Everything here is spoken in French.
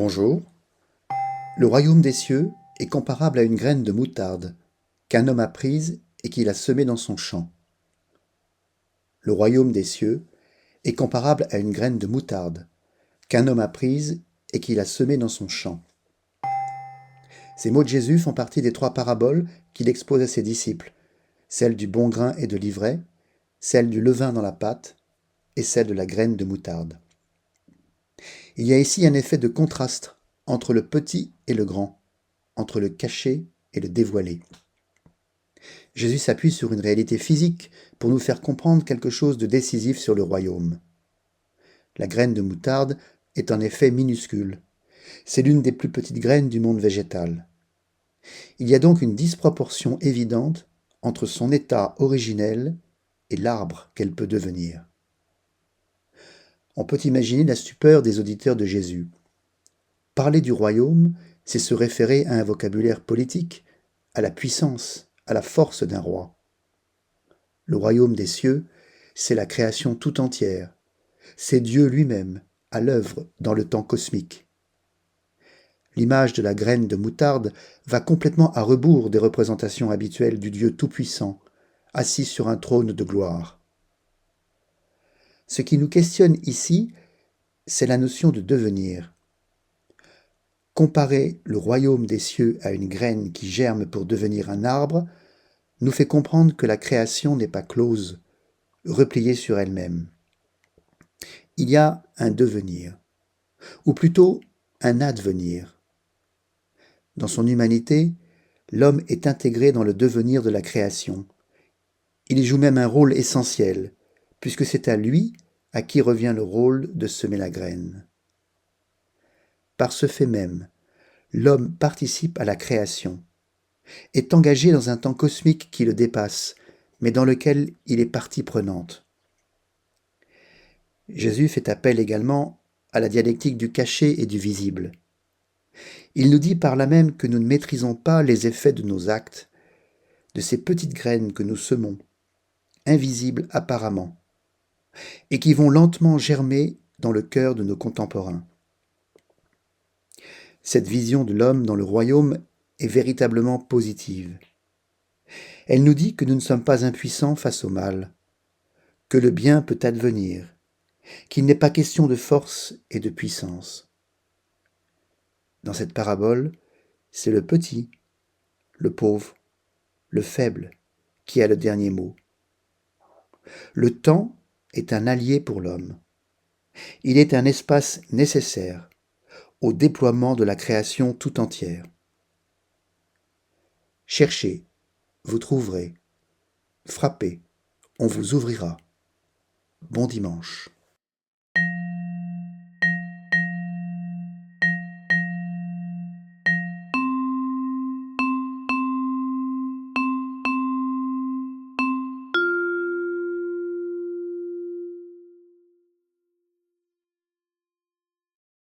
Bonjour. Le royaume des cieux est comparable à une graine de moutarde qu'un homme a prise et qu'il a semée dans son champ. Le royaume des cieux est comparable à une graine de moutarde qu'un homme a prise et qu'il a semée dans son champ. Ces mots de Jésus font partie des 3 paraboles qu'il expose à ses disciples, celle du bon grain et de l'ivraie, celle du levain dans la pâte et celle de la graine de moutarde. Il y a ici un effet de contraste entre le petit et le grand, entre le caché et le dévoilé. Jésus s'appuie sur une réalité physique pour nous faire comprendre quelque chose de décisif sur le royaume. La graine de moutarde est en effet minuscule. C'est l'une des plus petites graines du monde végétal. Il y a donc une disproportion évidente entre son état originel et l'arbre qu'elle peut devenir. On peut imaginer la stupeur des auditeurs de Jésus. Parler du royaume, c'est se référer à un vocabulaire politique, à la puissance, à la force d'un roi. Le royaume des cieux, c'est la création tout entière. C'est Dieu lui-même, à l'œuvre dans le temps cosmique. L'image de la graine de moutarde va complètement à rebours des représentations habituelles du Dieu tout-puissant, assis sur un trône de gloire. Ce qui nous questionne ici, c'est la notion de devenir. Comparer le royaume des cieux à une graine qui germe pour devenir un arbre nous fait comprendre que la création n'est pas close, repliée sur elle-même. Il y a un devenir, ou plutôt un advenir. Dans son humanité, l'homme est intégré dans le devenir de la création. Il y joue même un rôle essentiel, puisque c'est à lui à qui revient le rôle de semer la graine. Par ce fait même, l'homme participe à la création, est engagé dans un temps cosmique qui le dépasse, mais dans lequel il est partie prenante. Jésus fait appel également à la dialectique du caché et du visible. Il nous dit par là même que nous ne maîtrisons pas les effets de nos actes, de ces petites graines que nous semons, invisibles apparemment, et qui vont lentement germer dans le cœur de nos contemporains. Cette vision de l'homme dans le royaume est véritablement positive. Elle nous dit que nous ne sommes pas impuissants face au mal, que le bien peut advenir, qu'il n'est pas question de force et de puissance. Dans cette parabole, c'est le petit, le pauvre, le faible qui a le dernier mot. Le temps est un allié pour l'homme. Il est un espace nécessaire au déploiement de la création tout entière. Cherchez, vous trouverez. Frappez, on vous ouvrira. Bon dimanche.